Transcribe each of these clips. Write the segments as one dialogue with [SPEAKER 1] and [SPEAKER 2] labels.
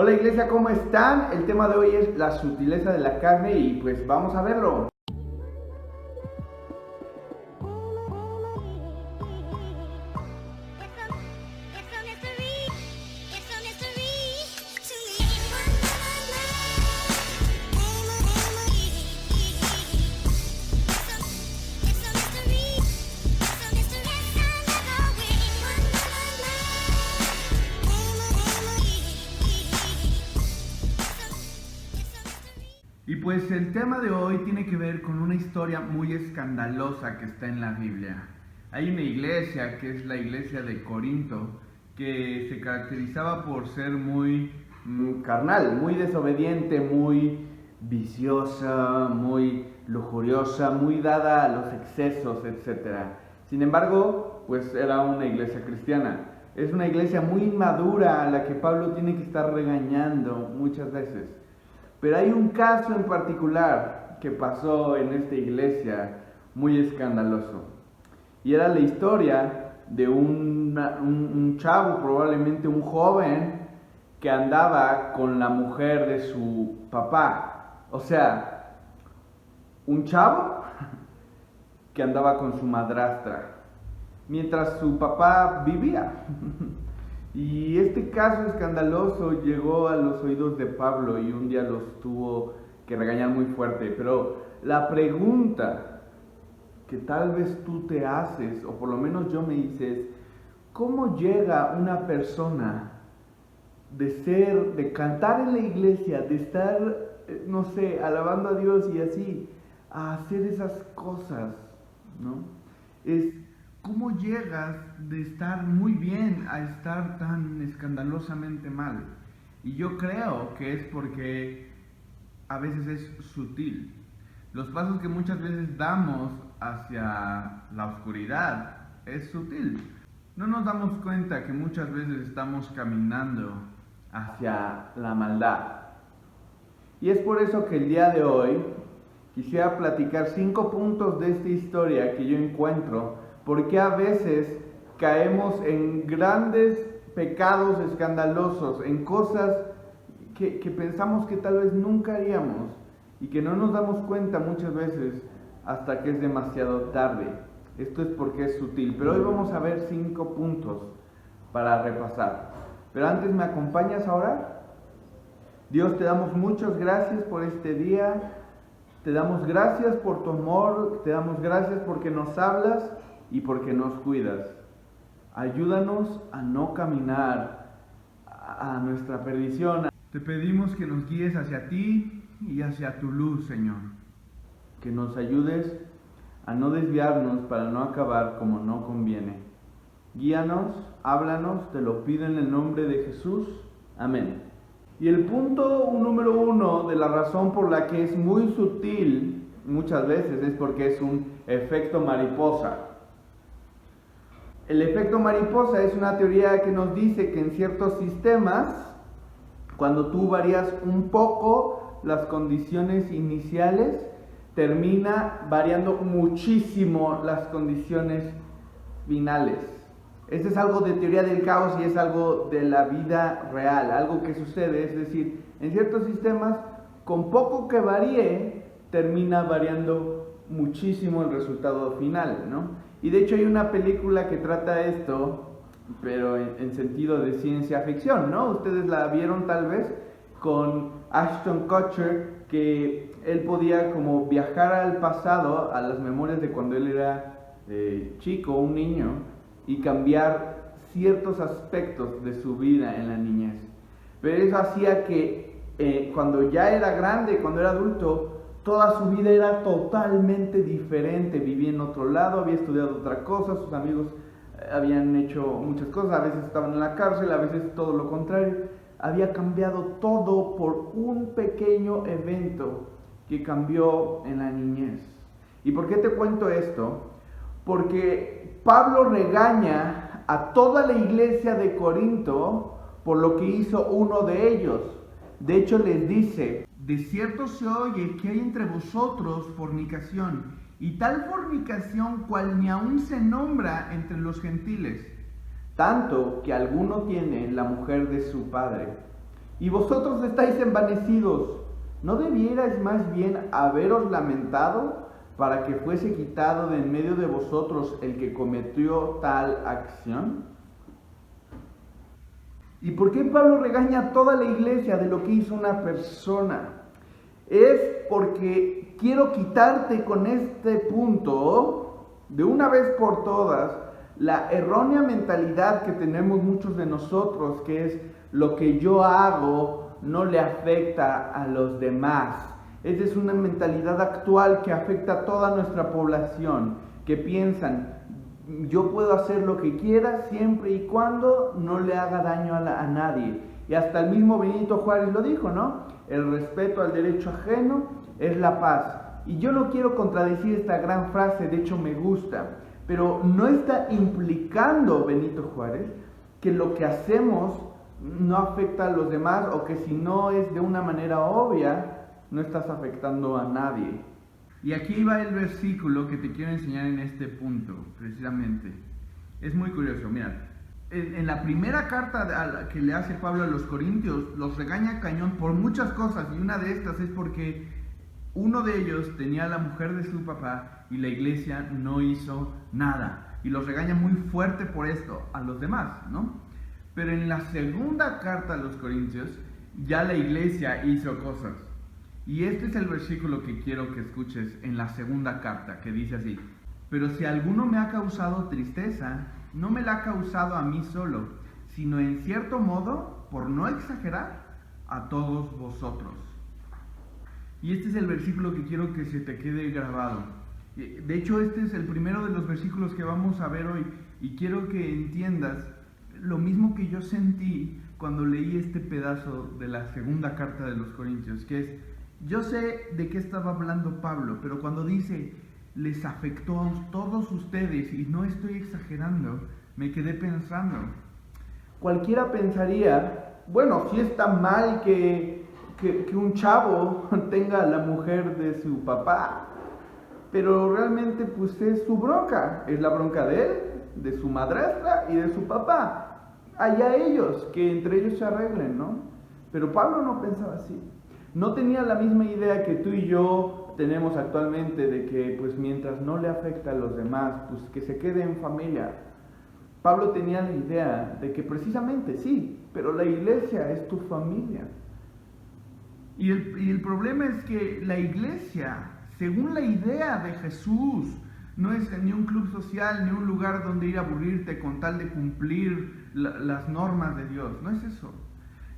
[SPEAKER 1] Hola iglesia, ¿cómo están? El tema de hoy es la sutileza de la carne y pues vamos a verlo. Y pues el tema de hoy tiene que ver con una historia muy escandalosa que está en la Biblia. Hay una iglesia que es la iglesia de Corinto que se caracterizaba por ser muy carnal, muy desobediente, muy viciosa, muy lujuriosa, muy dada a los excesos, etc. Sin embargo, pues era una iglesia cristiana. Es una iglesia muy inmadura a la que Pablo tiene que estar regañando muchas veces. Pero hay un caso en particular que pasó en esta iglesia muy escandaloso. Y era la historia de un chavo, probablemente un joven, que andaba con la mujer de su papá. O sea, un chavo que andaba con su madrastra, mientras su papá vivía. Y este caso escandaloso llegó a los oídos de Pablo y un día los tuvo que regañar muy fuerte. Pero la pregunta que tal vez tú te haces, o por lo menos yo me hice, es ¿cómo llega una persona de cantar en la iglesia, de estar, no sé, alabando a Dios y así, a hacer esas cosas, ¿no? ¿Cómo llegas de estar muy bien a estar tan escandalosamente mal? Y yo creo que es porque a veces es sutil. Los pasos que muchas veces damos hacia la oscuridad es sutil. No nos damos cuenta que muchas veces estamos caminando hacia la maldad. Y es por eso que el día de hoy quisiera platicar 5 puntos de esta historia que yo encuentro, porque a veces caemos en grandes pecados escandalosos, en cosas que pensamos que tal vez nunca haríamos y que no nos damos cuenta muchas veces hasta que es demasiado tarde. Esto es porque es sutil, pero hoy vamos a ver 5 puntos para repasar. Pero antes, ¿me acompañas a orar? Dios, te damos muchas gracias por este día. Te damos gracias por tu amor, te damos gracias porque nos hablas y porque nos cuidas. Ayúdanos a no caminar a nuestra perdición. Te pedimos que nos guíes hacia ti y hacia tu luz, Señor. Que nos ayudes a no desviarnos para no acabar como no conviene. Guíanos, háblanos, te lo pido en el nombre de Jesús. Amén. Y el punto número 1 de la razón por la que es muy sutil muchas veces es porque es un efecto mariposa. El efecto mariposa es una teoría que nos dice que en ciertos sistemas, cuando tú varías un poco las condiciones iniciales, termina variando muchísimo las condiciones finales. Esto es algo de teoría del caos y es algo de la vida real, algo que sucede, es decir, en ciertos sistemas, con poco que varíe, termina variando muchísimo el resultado final, ¿no? Y de hecho hay una película que trata esto, pero en sentido de ciencia ficción, ¿no? Ustedes la vieron tal vez con Ashton Kutcher, que él podía como viajar al pasado, a las memorias de cuando él era chico, un niño, y cambiar ciertos aspectos de su vida en la niñez. Pero eso hacía que cuando ya era grande, cuando era adulto, toda su vida era totalmente diferente. Vivía en otro lado, había estudiado otra cosa, sus amigos habían hecho muchas cosas, a veces estaban en la cárcel, a veces todo lo contrario. Había cambiado todo por un pequeño evento que cambió en la niñez. ¿Y por qué te cuento esto? Porque Pablo regaña a toda la iglesia de Corinto por lo que hizo uno de ellos. De hecho les dice: de cierto se oye que hay entre vosotros fornicación, y tal fornicación cual ni aun se nombra entre los gentiles, tanto que alguno tiene la mujer de su padre.
[SPEAKER 2] y vosotros estáis envanecidos. ¿No debierais más bien haberos lamentado para que fuese quitado de en medio de vosotros el que cometió tal acción? ¿Y por qué Pablo regaña a toda la iglesia de lo que hizo una persona? Es porque quiero quitarte con este punto, de una vez por todas, la errónea mentalidad que tenemos muchos de nosotros, que es lo que yo hago no le afecta a los demás. Esa es una mentalidad actual que afecta a toda nuestra población, que piensan, yo puedo hacer lo que quiera siempre y cuando no le haga daño a nadie. Y hasta el mismo Benito Juárez lo dijo, ¿no? El respeto al derecho ajeno es la paz. Y yo no quiero contradecir esta gran frase, de hecho me gusta, pero no está implicando Benito Juárez que lo que hacemos no afecta a los demás, o que si no es de una manera obvia, no estás afectando a nadie.
[SPEAKER 1] Y aquí va el versículo que te quiero enseñar en este punto, precisamente. Es muy curioso, mirad. En la primera carta que le hace Pablo a los Corintios, los regaña cañón por muchas cosas, y una de estas es porque uno de ellos tenía a la mujer de su papá y la iglesia no hizo nada. Y los regaña muy fuerte por esto a los demás, ¿no? Pero en la segunda carta a los Corintios, ya la iglesia hizo cosas. Y este es el versículo que quiero que escuches en la segunda carta, que dice así: pero si alguno me ha causado tristeza, no me la ha causado a mí solo, sino en cierto modo, por no exagerar, a todos vosotros. Y este es el versículo que quiero que se te quede grabado. De hecho, este es el primero de los versículos que vamos a ver hoy, y quiero que entiendas lo mismo que yo sentí cuando leí este pedazo de la segunda carta de los Corintios, que es, yo sé de qué estaba hablando Pablo, pero cuando dice, les afectó a todos ustedes, y no estoy exagerando, me quedé pensando.
[SPEAKER 2] Cualquiera pensaría, bueno, sí está mal que un chavo tenga a la mujer de su papá, pero realmente pues es su bronca, es la bronca de él, de su madrastra y de su papá. Allá ellos, que entre ellos se arreglen, ¿no? Pero Pablo no pensaba así. No tenía la misma idea que tú y yo tenemos actualmente de que pues mientras no le afecta a los demás, pues que se quede en familia. Pablo tenía la idea de que precisamente sí, pero la iglesia es tu familia.
[SPEAKER 1] Y el problema es que la iglesia, según la idea de Jesús, no es ni un club social, ni un lugar donde ir a aburrirte con tal de cumplir las normas de Dios. No es eso.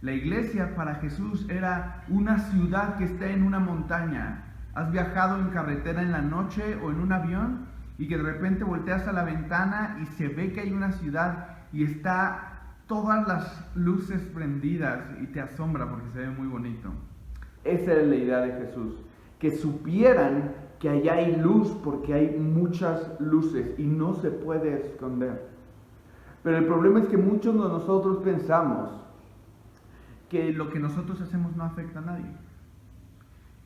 [SPEAKER 1] La iglesia para Jesús era una ciudad que está en una montaña. ¿Has viajado en carretera en la noche o en un avión y que de repente volteas a la ventana y se ve que hay una ciudad y está todas las luces prendidas y te asombra porque se ve muy bonito?
[SPEAKER 2] Esa era la idea de Jesús, que supieran que allá hay luz porque hay muchas luces y no se puede esconder. Pero el problema es que muchos de nosotros pensamos
[SPEAKER 1] que lo que nosotros hacemos no afecta a nadie.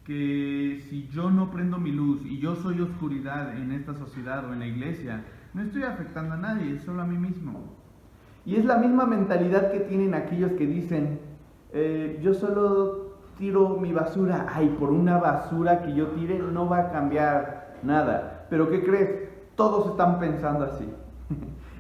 [SPEAKER 1] Que si yo no prendo mi luz y yo soy oscuridad en esta sociedad o en la iglesia, no estoy afectando a nadie, solo a mí mismo.
[SPEAKER 2] Y es la misma mentalidad que tienen aquellos que dicen, yo solo tiro mi basura, ay, por una basura que yo tire no va a cambiar nada. Pero ¿qué crees? Todos están pensando así.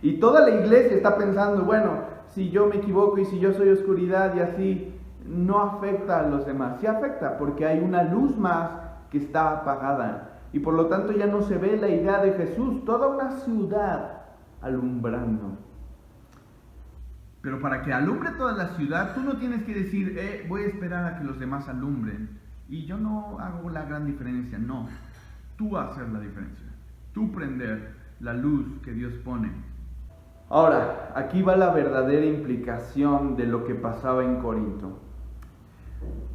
[SPEAKER 2] Y toda la iglesia está pensando, bueno, si yo me equivoco y si yo soy oscuridad y así, no afecta a los demás. Sí afecta porque hay una luz más que está apagada. Y por lo tanto ya no se ve la idea de Jesús, toda una ciudad alumbrando.
[SPEAKER 1] Pero para que alumbre toda la ciudad, tú no tienes que decir, voy a esperar a que los demás alumbren. Y yo no hago la gran diferencia, no. Tú hacer la diferencia. Tú prender la luz que Dios pone.
[SPEAKER 2] Ahora, aquí va la verdadera implicación de lo que pasaba en Corinto.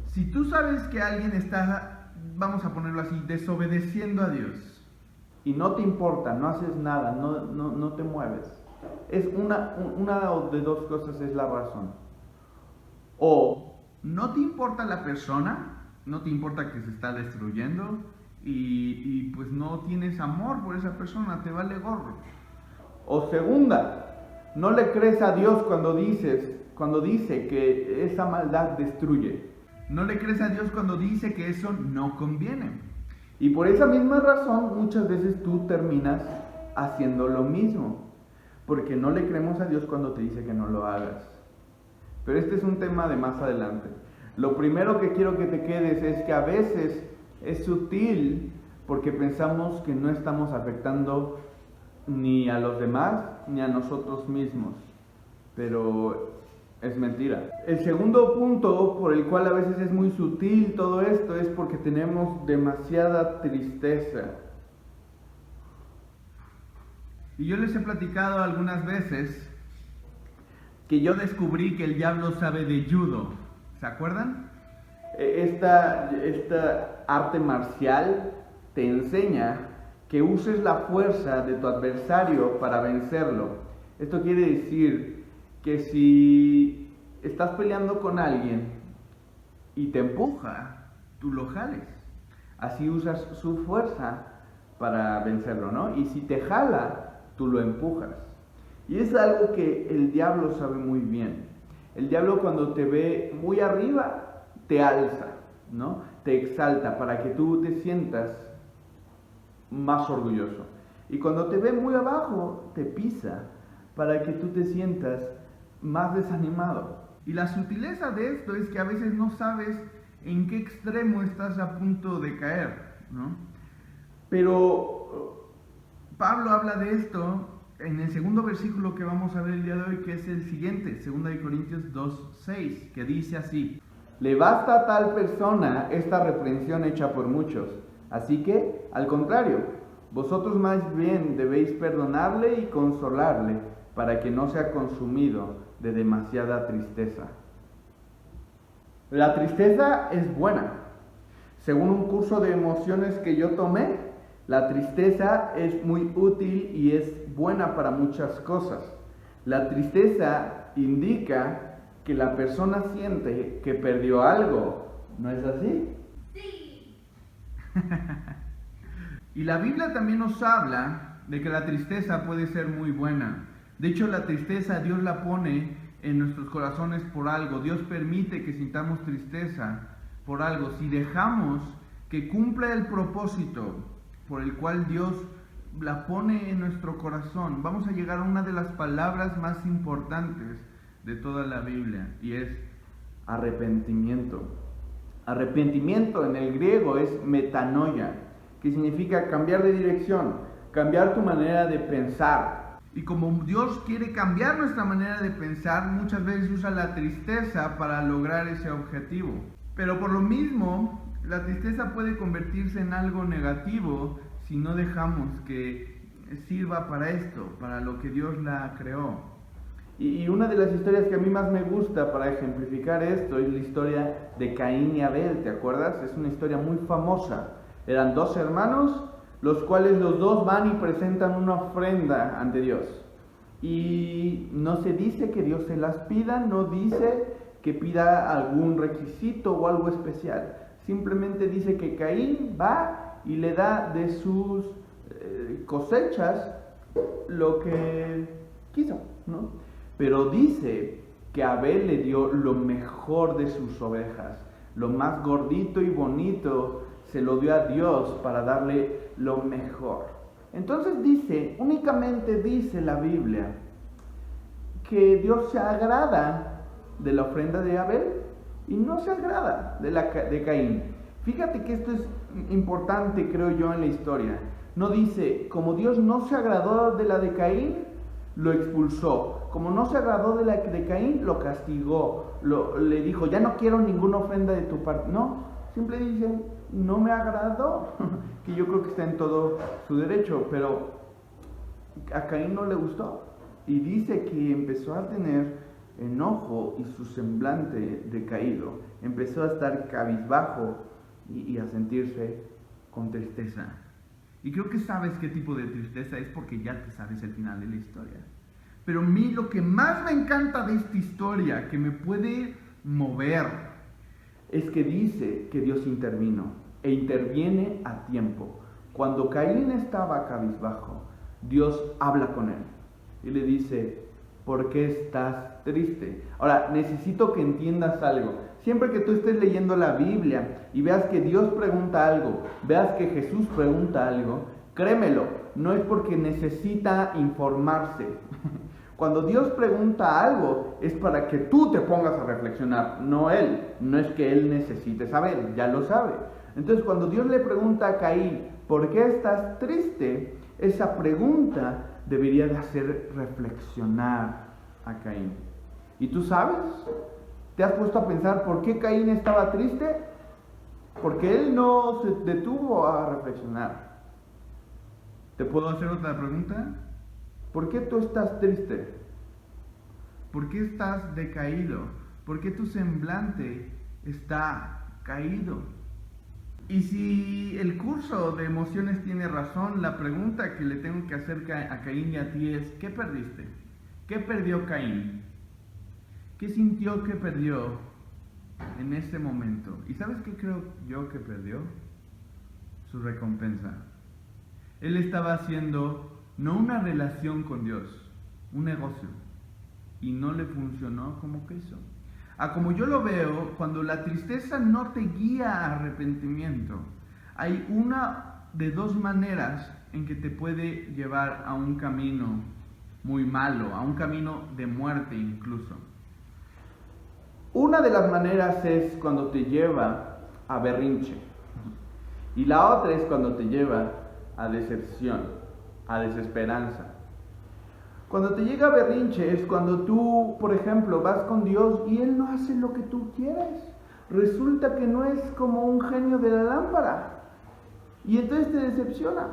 [SPEAKER 1] Si tú sabes que alguien está, vamos a ponerlo así, desobedeciendo a Dios,
[SPEAKER 2] y no te importa, no haces nada, no te mueves, es una de dos cosas es la razón. O
[SPEAKER 1] no te importa la persona, no te importa que se está destruyendo y pues no tienes amor por esa persona, te vale gorro.
[SPEAKER 2] O segunda, no le crees a Dios cuando dices, cuando dice que esa maldad destruye.
[SPEAKER 1] No le crees a Dios cuando dice que eso no conviene.
[SPEAKER 2] Y por esa misma razón muchas veces tú terminas haciendo lo mismo, porque no le creemos a Dios cuando te dice que no lo hagas. Pero este es un tema de más adelante. Lo primero que quiero que te quedes es que a veces es sutil porque pensamos que no estamos afectando ni a los demás ni a nosotros mismos, pero es mentira. El segundo punto por el cual a veces es muy sutil todo esto es porque tenemos demasiada tristeza.
[SPEAKER 1] Y yo les he platicado algunas veces que yo descubrí que el diablo sabe de judo. ¿Se acuerdan?
[SPEAKER 2] Esta arte marcial te enseña que uses la fuerza de tu adversario para vencerlo. Esto quiere decir que si estás peleando con alguien y te empuja, tú lo jales. Así usas su fuerza para vencerlo, ¿no? Y si te jala, tú lo empujas. Y es algo que el diablo sabe muy bien. El diablo cuando te ve muy arriba, te alza, ¿no? Te exalta para que tú te sientas más orgulloso. Y cuando te ve muy abajo, te pisa para que tú te sientas más desanimado.
[SPEAKER 1] Y la sutileza de esto es que a veces no sabes en qué extremo estás a punto de caer, ¿no?
[SPEAKER 2] Pero
[SPEAKER 1] Pablo habla de esto en el segundo versículo que vamos a ver el día de hoy, que es el siguiente, 2 Corintios 2:6, que dice así:
[SPEAKER 2] le basta a tal persona esta reprensión hecha por muchos. Así que, al contrario, vosotros más bien debéis perdonarle y consolarle para que no sea consumido de demasiada tristeza. La tristeza es buena. Según un curso de emociones que yo tomé, la tristeza es muy útil y es buena para muchas cosas. La tristeza indica que la persona siente que perdió algo. ¿No es así?
[SPEAKER 3] Sí.
[SPEAKER 1] Y la Biblia también nos habla de que la tristeza puede ser muy buena. De hecho, la tristeza Dios la pone en nuestros corazones por algo. Dios permite que sintamos tristeza por algo. Si dejamos que cumpla el propósito por el cual Dios la pone en nuestro corazón, vamos a llegar a una de las palabras más importantes de toda la Biblia, y es
[SPEAKER 2] arrepentimiento. Arrepentimiento en el griego es metanoia, que significa cambiar de dirección, cambiar tu manera de pensar.
[SPEAKER 1] Y como Dios quiere cambiar nuestra manera de pensar, muchas veces usa la tristeza para lograr ese objetivo. Pero por lo mismo, la tristeza puede convertirse en algo negativo si no dejamos que sirva para esto, para lo que Dios la creó.
[SPEAKER 2] Y una de las historias que a mí más me gusta para ejemplificar esto es la historia de Caín y Abel, ¿te acuerdas? Es una historia muy famosa. Eran dos hermanos, los cuales los dos van y presentan una ofrenda ante Dios. Y no se dice que Dios se las pida, no dice que pida algún requisito o algo especial. Simplemente dice que Caín va y le da de sus cosechas lo que quiso, ¿no? Pero dice que Abel le dio lo mejor de sus ovejas, lo más gordito y bonito, se lo dio a Dios para darle lo mejor. Entonces dice, únicamente dice la Biblia, que Dios se agrada de la ofrenda de Abel y no se agrada de Caín. Fíjate que esto es importante, creo yo, en la historia. No dice, como Dios no se agradó de la de Caín, lo expulsó. Como no se agradó de la de Caín, lo castigó. Le dijo, ya no quiero ninguna ofrenda de tu parte. No, simple dice, no me agradó. Que yo creo que está en todo su derecho, pero a Caín no le gustó. Y dice que empezó a tener enojo y su semblante decaído. Empezó a estar cabizbajo y a sentirse con tristeza.
[SPEAKER 1] Y creo que sabes qué tipo de tristeza es porque ya te sabes el final de la historia. Pero a mí lo que más me encanta de esta historia, que me puede mover,
[SPEAKER 2] es que dice que Dios intervino e interviene a tiempo. Cuando Caín estaba cabizbajo, Dios habla con él y le dice, ¿por qué estás triste. Ahora, necesito que entiendas algo. Siempre que tú estés leyendo la Biblia y veas que Dios pregunta algo, veas que Jesús pregunta algo, créemelo, no es porque necesita informarse. Cuando Dios pregunta algo es para que tú te pongas a reflexionar, no Él. No es que Él necesite saber, ya lo sabe. Entonces cuando Dios le pregunta a Caín, ¿por qué estás triste? Esa pregunta debería de hacer reflexionar a Caín. ¿Y tú sabes? ¿Te has puesto a pensar por qué Caín estaba triste? Porque él no se detuvo a reflexionar.
[SPEAKER 1] ¿Te puedo hacer otra pregunta?
[SPEAKER 2] ¿Por qué tú estás triste?
[SPEAKER 1] ¿Por qué estás decaído? ¿Por qué tu semblante está caído? Y si el curso de emociones tiene razón, la pregunta que le tengo que hacer a Caín y a ti es, ¿qué perdiste? ¿Qué perdió Caín? ¿Qué sintió que perdió en ese momento? ¿Y sabes qué creo yo que perdió? Su recompensa. Él estaba haciendo no una relación con Dios, un negocio, y no le funcionó como quiso. Como yo lo veo, cuando la tristeza no te guía a arrepentimiento, hay una de dos maneras en que te puede llevar a un camino muy malo, a un camino de muerte incluso.
[SPEAKER 2] Una de las maneras es cuando te lleva a berrinche, y la otra es cuando te lleva a decepción, a desesperanza. Cuando te llega berrinche es cuando tú, por ejemplo, vas con Dios y Él no hace lo que tú quieres. Resulta que no es como un genio de la lámpara. Y entonces te decepciona.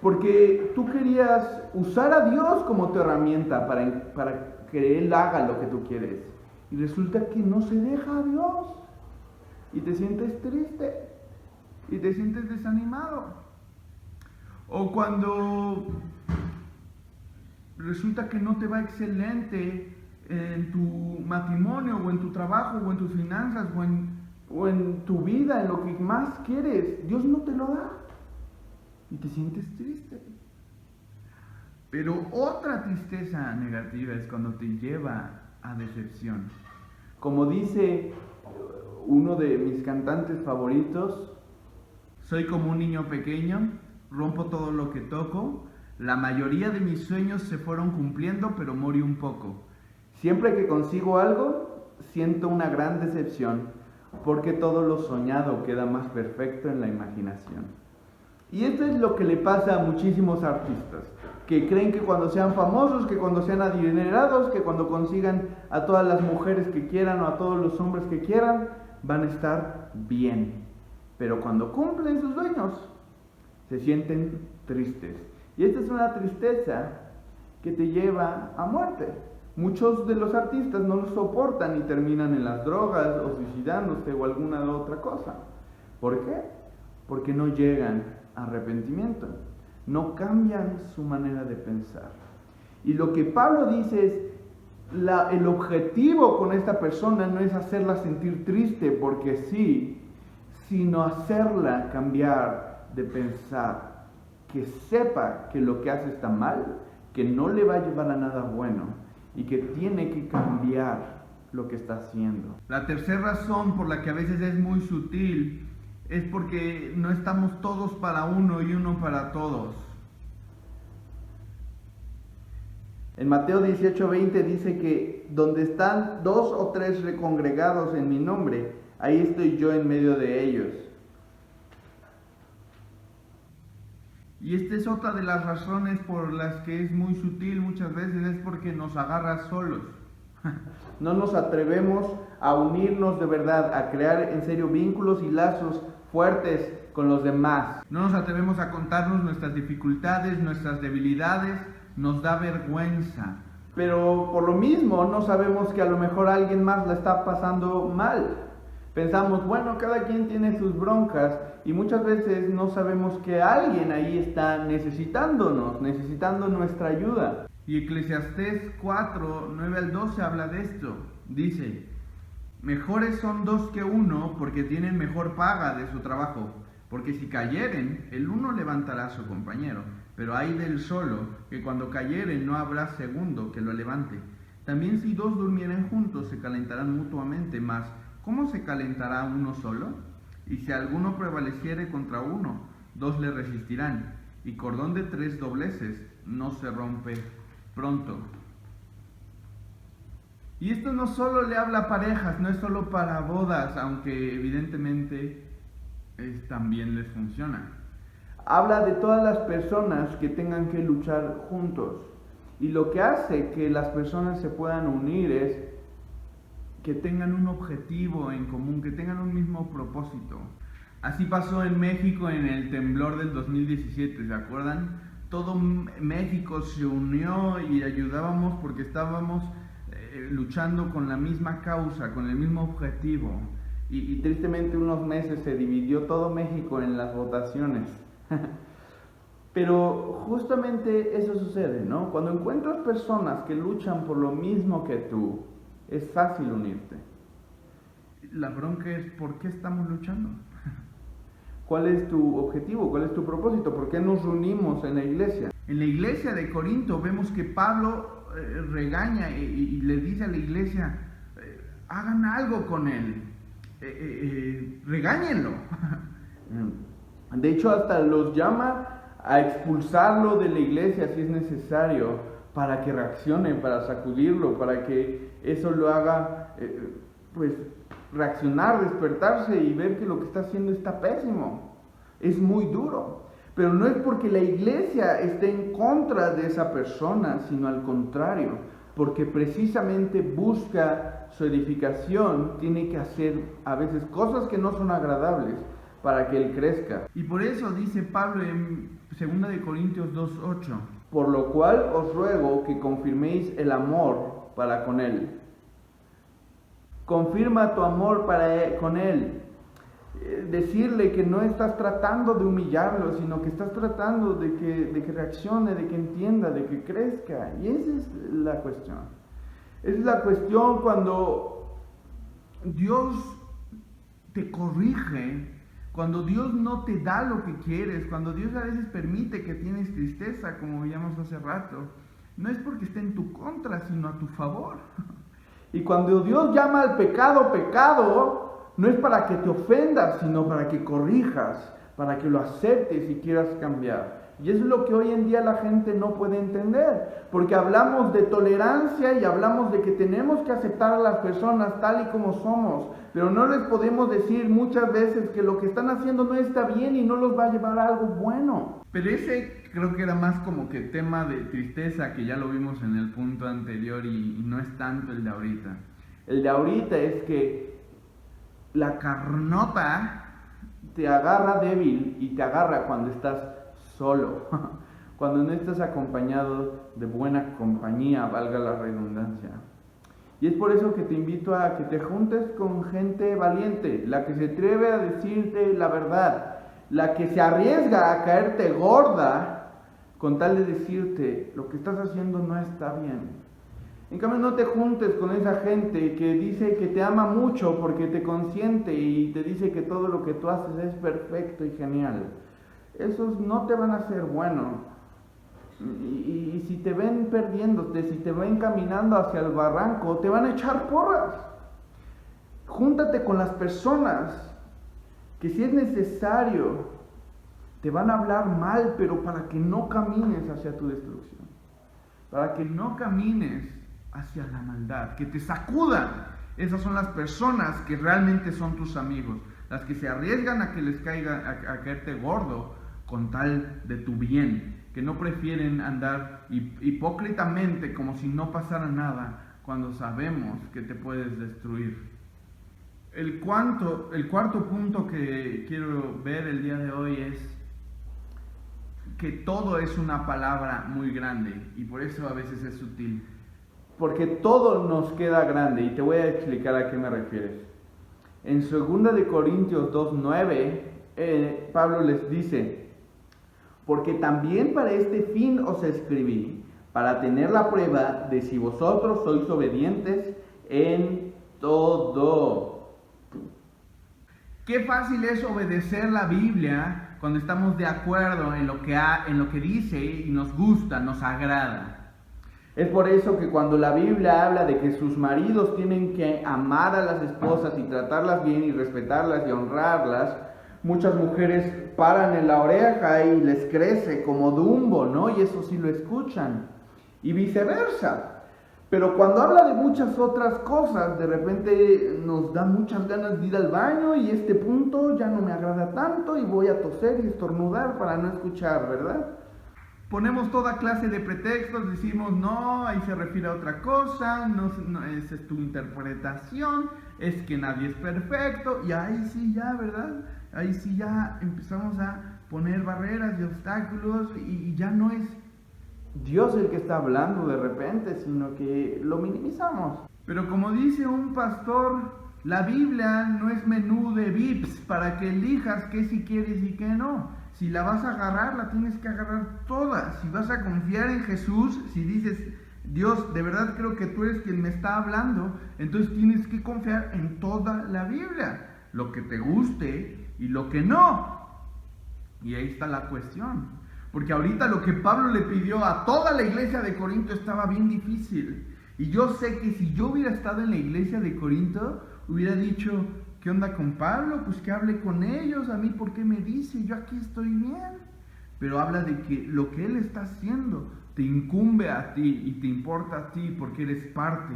[SPEAKER 2] Porque tú querías usar a Dios como tu herramienta para que Él haga lo que tú quieres. Y resulta que no se deja a Dios. Y te sientes triste.
[SPEAKER 1] Y te sientes desanimado. O cuando resulta que no te va excelente en tu matrimonio, o en tu trabajo, o en tus finanzas,
[SPEAKER 2] o en tu vida, en lo que más quieres. Dios no te lo da. Y te sientes triste.
[SPEAKER 1] Pero otra tristeza negativa es cuando te lleva a decepción.
[SPEAKER 2] Como dice uno de mis cantantes favoritos,
[SPEAKER 1] soy como un niño pequeño, rompo todo lo que toco. La mayoría de mis sueños se fueron cumpliendo, pero morí un poco.
[SPEAKER 2] Siempre que consigo algo, siento una gran decepción, porque todo lo soñado queda más perfecto en la imaginación. Y esto es lo que le pasa a muchísimos artistas, que creen que cuando sean famosos, que cuando sean adinerados, que cuando consigan a todas las mujeres que quieran o a todos los hombres que quieran, van a estar bien. Pero cuando cumplen sus sueños, se sienten tristes. Y esta es una tristeza que te lleva a muerte. Muchos de los artistas no lo soportan y terminan en las drogas o suicidándose o alguna otra cosa. ¿Por qué? Porque no llegan a arrepentimiento. No cambian su manera de pensar. Y lo que Pablo dice es, el objetivo con esta persona no es hacerla sentir triste porque sí, sino hacerla cambiar de pensar. Que sepa que lo que hace está mal, que no le va a llevar a nada bueno y que tiene que cambiar lo que está haciendo.
[SPEAKER 1] La tercera razón por la que a veces es muy sutil es porque no estamos todos para uno y uno para todos.
[SPEAKER 2] En Mateo 18:20 dice que donde están 2 o 3 congregados en mi nombre, ahí estoy yo en medio de ellos.
[SPEAKER 1] Y esta es otra de las razones por las que es muy sutil muchas veces, es porque nos agarra solos.
[SPEAKER 2] No nos atrevemos a unirnos de verdad, a crear en serio vínculos y lazos fuertes con los demás.
[SPEAKER 1] No nos atrevemos a contarnos nuestras dificultades, nuestras debilidades, nos da vergüenza.
[SPEAKER 2] Pero por lo mismo no sabemos que a lo mejor alguien más la está pasando mal. Pensamos, bueno, cada quien tiene sus broncas y muchas veces no sabemos que alguien ahí está necesitando nuestra ayuda.
[SPEAKER 1] Y Eclesiastés 4, 9 al 12 habla de esto. Dice, mejores son 2 que 1 porque tienen mejor paga de su trabajo. Porque si cayeren, el uno levantará a su compañero. Pero hay del solo, que cuando cayeren no habrá segundo que lo levante. También si dos durmieren juntos se calentarán mutuamente, mas ¿cómo se calentará uno solo? Y si alguno prevaleciere contra uno, dos le resistirán, y cordón de 3 dobleces no se rompe pronto. Y esto no solo le habla a parejas, no es solo para bodas, aunque evidentemente también les funciona.
[SPEAKER 2] Habla de todas las personas que tengan que luchar juntos. Y lo que hace que las personas se puedan unir es
[SPEAKER 1] que tengan un objetivo en común, que tengan un mismo propósito. Así pasó en México en el temblor del 2017, ¿se acuerdan? Todo México se unió y ayudábamos porque estábamos luchando con la misma causa, con el mismo objetivo.
[SPEAKER 2] Y tristemente unos meses se dividió todo México en las votaciones. Pero justamente eso sucede, ¿no? Cuando encuentras personas que luchan por lo mismo que tú, es fácil unirte.
[SPEAKER 1] La bronca es ¿por qué estamos luchando?
[SPEAKER 2] ¿Cuál es tu objetivo? ¿Cuál es tu propósito? ¿Por qué nos reunimos en la iglesia?
[SPEAKER 1] En la iglesia de Corinto vemos que Pablo regaña y le dice a la iglesia, hagan algo con él, regáñenlo.
[SPEAKER 2] De hecho, hasta los llama a expulsarlo de la iglesia si es necesario, para que reaccione, para sacudirlo, para que eso lo haga reaccionar, despertarse y ver que lo que está haciendo está pésimo. Es muy duro. Pero no es porque la iglesia esté en contra de esa persona, sino al contrario, porque precisamente busca su edificación, tiene que hacer a veces cosas que no son agradables para que él crezca.
[SPEAKER 1] Y por eso dice Pablo en 2 de Corintios 2:8,
[SPEAKER 2] por lo cual os ruego que confirméis el amor para con él. Confirma tu amor con él. Decirle que no estás tratando de humillarlo, sino que estás tratando de que reaccione, de que entienda, de que crezca. Y esa es la cuestión. Esa es la cuestión cuando
[SPEAKER 1] Dios te corrige, cuando Dios no te da lo que quieres, cuando Dios a veces permite que tienes tristeza, como veíamos hace rato. No es porque esté en tu contra, sino a tu favor.
[SPEAKER 2] Y cuando Dios llama al pecado, pecado, no es para que te ofendas, sino para que corrijas, para que lo aceptes y quieras cambiar. Y eso es lo que hoy en día la gente no puede entender, porque hablamos de tolerancia y hablamos de que tenemos que aceptar a las personas tal y como somos, pero no les podemos decir muchas veces que lo que están haciendo no está bien y no los va a llevar a algo bueno.
[SPEAKER 1] Pero ese creo que era más como que tema de tristeza, que ya lo vimos en el punto anterior y no es tanto el de ahorita.
[SPEAKER 2] El de ahorita es que
[SPEAKER 1] la carnota
[SPEAKER 2] te agarra débil y te agarra cuando estás solo, cuando no estás acompañado de buena compañía, valga la redundancia. Y es por eso que te invito a que te juntes con gente valiente, la que se atreve a decirte la verdad, la que se arriesga a caerte gorda con tal de decirte lo que estás haciendo no está bien. En cambio, no te juntes con esa gente que dice que te ama mucho porque te consiente y te dice que todo lo que tú haces es perfecto y genial. Esos no te van a hacer bueno. Y si te ven perdiéndote, si te ven caminando hacia el barranco, te van a echar porras. Júntate con las personas que si es necesario te van a hablar mal, pero para que no camines hacia tu destrucción. Para que no camines hacia la maldad, que te sacudan. Esas son las personas que realmente son tus amigos, las que se arriesgan a que les caiga, a caerte gordo con tal de tu bien, que no prefieren andar hipócritamente como si no pasara nada cuando sabemos que te puedes destruir. El cuarto punto que quiero ver el día de hoy es que todo es una palabra muy grande y por eso a veces es sutil. Porque todo nos queda grande y te voy a explicar a qué me refieres. En 2 de Corintios 2:9, Pablo les dice: porque también para este fin os escribí, para tener la prueba de si vosotros sois obedientes en todo.
[SPEAKER 1] Qué fácil es obedecer la Biblia cuando estamos de acuerdo en lo que dice y nos gusta, nos agrada.
[SPEAKER 2] Es por eso que cuando la Biblia habla de que sus maridos tienen que amar a las esposas y tratarlas bien y respetarlas y honrarlas, muchas mujeres paran en la oreja y les crece como Dumbo, ¿no? Y eso sí lo escuchan. Y viceversa. Pero cuando habla de muchas otras cosas, de repente nos da muchas ganas de ir al baño y este punto ya no me agrada tanto y voy a toser y estornudar para no escuchar, ¿verdad?
[SPEAKER 1] Ponemos toda clase de pretextos, decimos no, ahí se refiere a otra cosa, no, esa es tu interpretación, es que nadie es perfecto, y ahí sí ya, ¿verdad? Ahí sí ya empezamos a poner barreras y obstáculos y ya no es
[SPEAKER 2] Dios el que está hablando de repente, sino que lo minimizamos.
[SPEAKER 1] Pero como dice un pastor, la Biblia no es menú de VIPs para que elijas qué si quieres y qué no. Si la vas a agarrar, la tienes que agarrar toda. Si vas a confiar en Jesús, si dices, Dios, de verdad creo que tú eres quien me está hablando, entonces tienes que confiar en toda la Biblia, lo que te guste y lo que no. Y ahí está la cuestión. Porque ahorita lo que Pablo le pidió a toda la iglesia de Corinto estaba bien difícil. Y yo sé que si yo hubiera estado en la iglesia de Corinto, hubiera dicho, ¿qué onda con Pablo? Pues que hable con ellos, a mí ¿por qué me dice? Yo aquí estoy bien. Pero habla de que lo que él está haciendo te incumbe a ti y te importa a ti porque eres parte.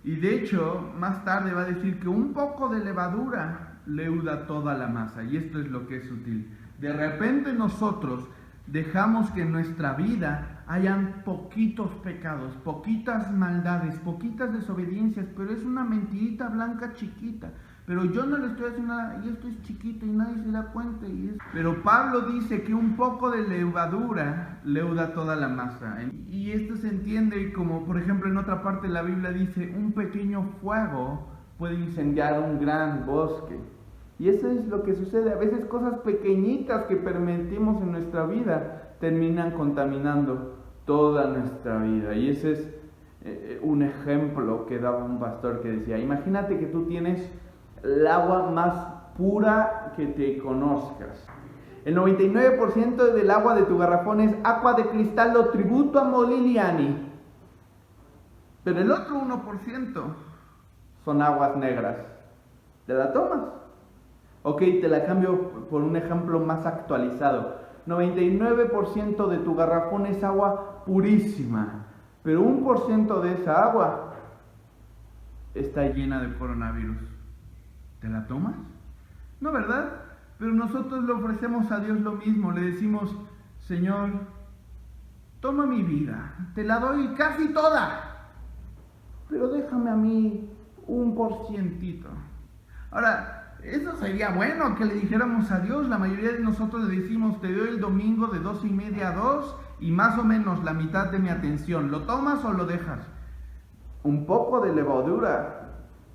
[SPEAKER 1] Y de hecho, más tarde va a decir que un poco de levadura leuda toda la masa. Y esto es lo que es sutil. De repente nosotros dejamos que en nuestra vida hayan poquitos pecados, poquitas maldades, poquitas desobediencias, pero es una mentirita blanca chiquita. Pero yo no le estoy haciendo nada, y esto es chiquito y nadie se da cuenta. Pero Pablo dice que un poco de levadura leuda toda la masa. Y esto se entiende como, por ejemplo, en otra parte de la Biblia dice, un pequeño fuego puede incendiar un gran bosque. Y eso es lo que sucede. A veces cosas pequeñitas que permitimos en nuestra vida terminan contaminando toda nuestra vida. Y ese es un ejemplo que daba un pastor que decía, imagínate que tú tienes el agua más pura que te conozcas. El 99% del agua de tu garrafón es agua de cristal o tributo a Modigliani. Pero el otro 1% son aguas negras. ¿Te la tomas? Ok, te la cambio por un ejemplo más actualizado. 99% de tu garrafón es agua purísima, pero 1% de esa agua está llena de coronavirus. ¿Te la tomas? No, ¿verdad? Pero nosotros le ofrecemos a Dios lo mismo. Le decimos, Señor, toma mi vida, te la doy casi toda, pero déjame a mí 1%. Ahora, eso sería bueno que le dijéramos a Dios. La mayoría de nosotros le decimos, te doy el domingo de 12:30 a 2 y más o menos la mitad de mi atención. ¿Lo tomas o lo dejas? Un poco de levadura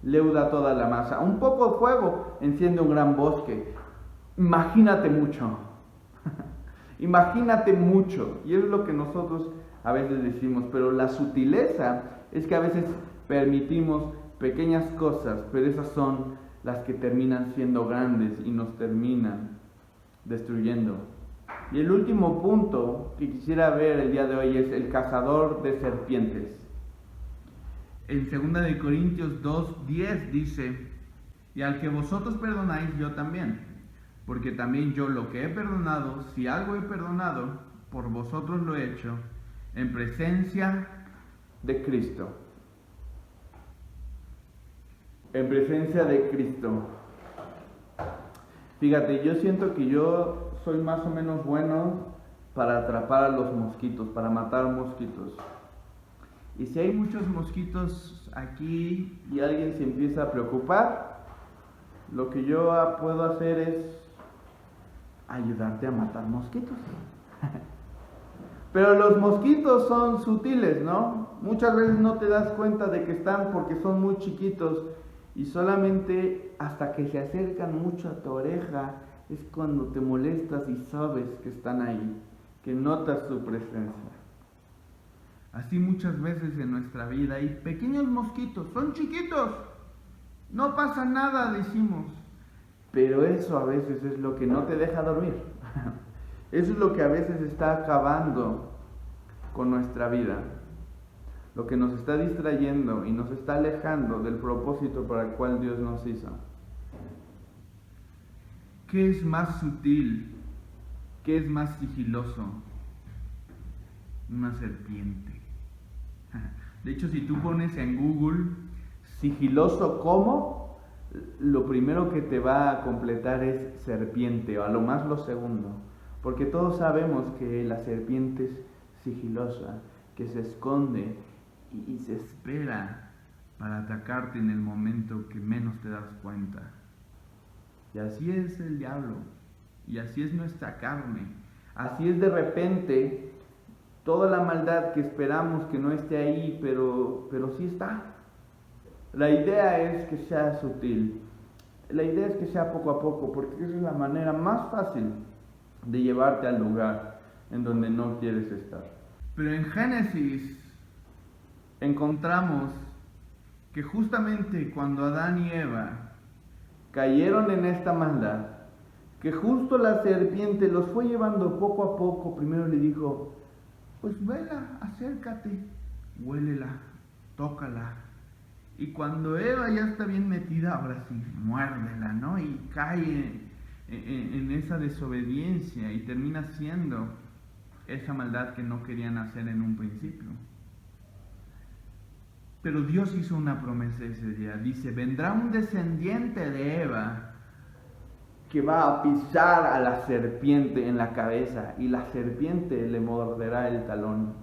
[SPEAKER 1] leuda toda la masa. Un poco de fuego enciende un gran bosque. Imagínate mucho. Imagínate mucho. Y es lo que nosotros a veces decimos. Pero la sutileza es que a veces permitimos pequeñas cosas, pero esas son las que terminan siendo grandes y nos terminan destruyendo. Y el último punto que quisiera ver el día de hoy es el cazador de serpientes. En 2 Corintios 2:10 dice, y al que vosotros perdonáis, yo también, porque también yo lo que he perdonado, si algo he perdonado, por vosotros lo he hecho, en presencia de Cristo. En presencia de Cristo. Fíjate, yo siento que yo soy más o menos bueno para atrapar a los mosquitos, para matar mosquitos. Y si hay muchos mosquitos aquí y alguien se empieza a preocupar, lo que yo puedo hacer es ayudarte a matar mosquitos. Pero los mosquitos son sutiles, ¿no? Muchas veces no te das cuenta de que están porque son muy chiquitos. Y solamente hasta que se acercan mucho a tu oreja es cuando te molestas y sabes que están ahí, que notas su presencia. Así muchas veces en nuestra vida hay pequeños mosquitos, son chiquitos, no pasa nada, decimos. Pero eso a veces es lo que no te deja dormir. Eso es lo que a veces está acabando con nuestra vida.
[SPEAKER 2] lo que nos está distrayendo y nos está alejando del propósito para el cual Dios nos hizo.
[SPEAKER 1] ¿Qué es más sutil? ¿Qué es más sigiloso? Una serpiente. De hecho, si tú pones en Google
[SPEAKER 2] Sigiloso como, lo primero que te va a completar es serpiente, o a lo más lo segundo. Porque todos sabemos que la serpiente es sigilosa, que se esconde y se
[SPEAKER 1] espera para atacarte en el momento que menos te das cuenta. Y así es el diablo, y así es nuestra carne.
[SPEAKER 2] Así es de repente toda la maldad que esperamos que no esté ahí, pero sí está. La idea es que sea sutil, la idea es que sea poco a poco, porque esa es la manera más fácil de llevarte al lugar en donde no quieres estar.
[SPEAKER 1] Pero en Génesis encontramos que justamente cuando Adán y Eva
[SPEAKER 2] cayeron en esta maldad, que justo la serpiente los fue llevando poco a poco. Primero le dijo,
[SPEAKER 1] pues vela, acércate, huélela, tócala. Y cuando Eva ya está bien metida, ahora sí, muérdela, ¿no? Y cae en esa desobediencia y termina siendo esa maldad que no querían hacer en un principio. Pero Dios hizo una promesa ese día. Dice, vendrá un descendiente de Eva
[SPEAKER 2] que va a pisar a la serpiente en la cabeza y la serpiente le morderá el talón.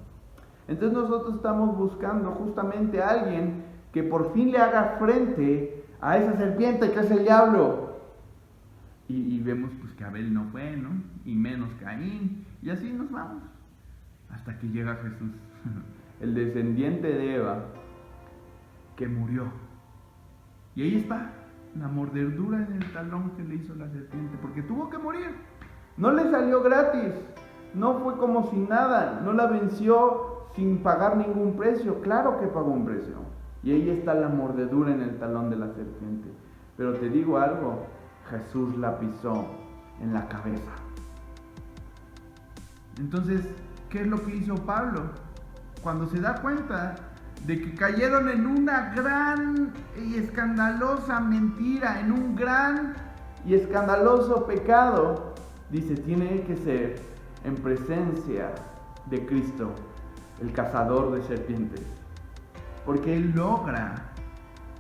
[SPEAKER 2] Entonces nosotros estamos buscando justamente a alguien que por fin le haga frente a esa serpiente que es el diablo.
[SPEAKER 1] Y vemos pues que Abel no fue, ¿no? Y menos Caín. Y así nos vamos. Hasta que llega Jesús,
[SPEAKER 2] el descendiente de Eva,
[SPEAKER 1] que murió. Y ahí está la mordedura en el talón que le hizo la serpiente, porque tuvo que morir.
[SPEAKER 2] No le salió gratis, no fue como si nada, no la venció sin pagar ningún precio. Claro que pagó un precio. Y ahí está la mordedura en el talón de la serpiente. Pero te digo algo, Jesús la pisó en la cabeza.
[SPEAKER 1] Entonces, ¿qué es lo que hizo Pablo? Cuando se da cuenta de que cayeron en una gran y escandalosa mentira, en un gran
[SPEAKER 2] y escandaloso pecado, dice, tiene que ser en presencia de Cristo, el cazador de serpientes,
[SPEAKER 1] porque Él logra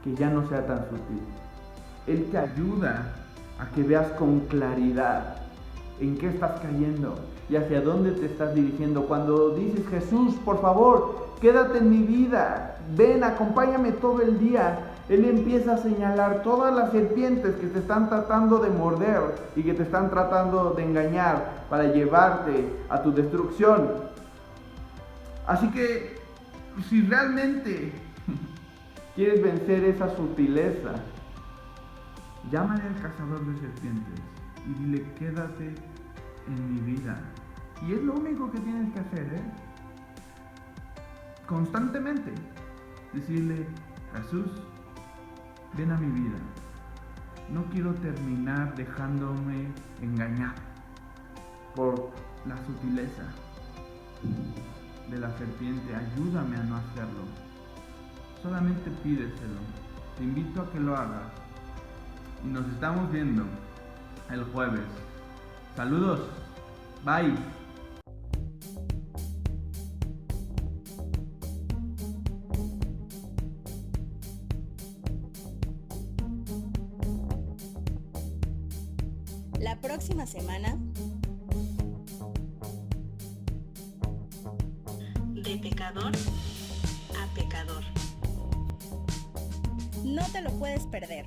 [SPEAKER 2] que ya no sea tan sutil.
[SPEAKER 1] Él te ayuda
[SPEAKER 2] a que veas con claridad en qué estás cayendo y hacia dónde te estás dirigiendo. Cuando dices, Jesús, por favor, quédate en mi vida, ven, acompáñame todo el día, Él empieza a señalar todas las serpientes que te están tratando de morder y que te están tratando de engañar para llevarte a tu destrucción.
[SPEAKER 1] Así que, si realmente
[SPEAKER 2] quieres vencer esa sutileza,
[SPEAKER 1] llámale al cazador de serpientes y dile, quédate en mi vida. Y es lo único que tienes que hacer, constantemente. Decirle, Jesús, ven a mi vida. No quiero terminar dejándome engañar por la sutileza de la serpiente. Ayúdame a no hacerlo. Solamente pídeselo. Te invito a que lo hagas. Y nos estamos viendo el jueves. Saludos. Bye.
[SPEAKER 3] La próxima semana, de pecador a pecador. No te lo puedes perder.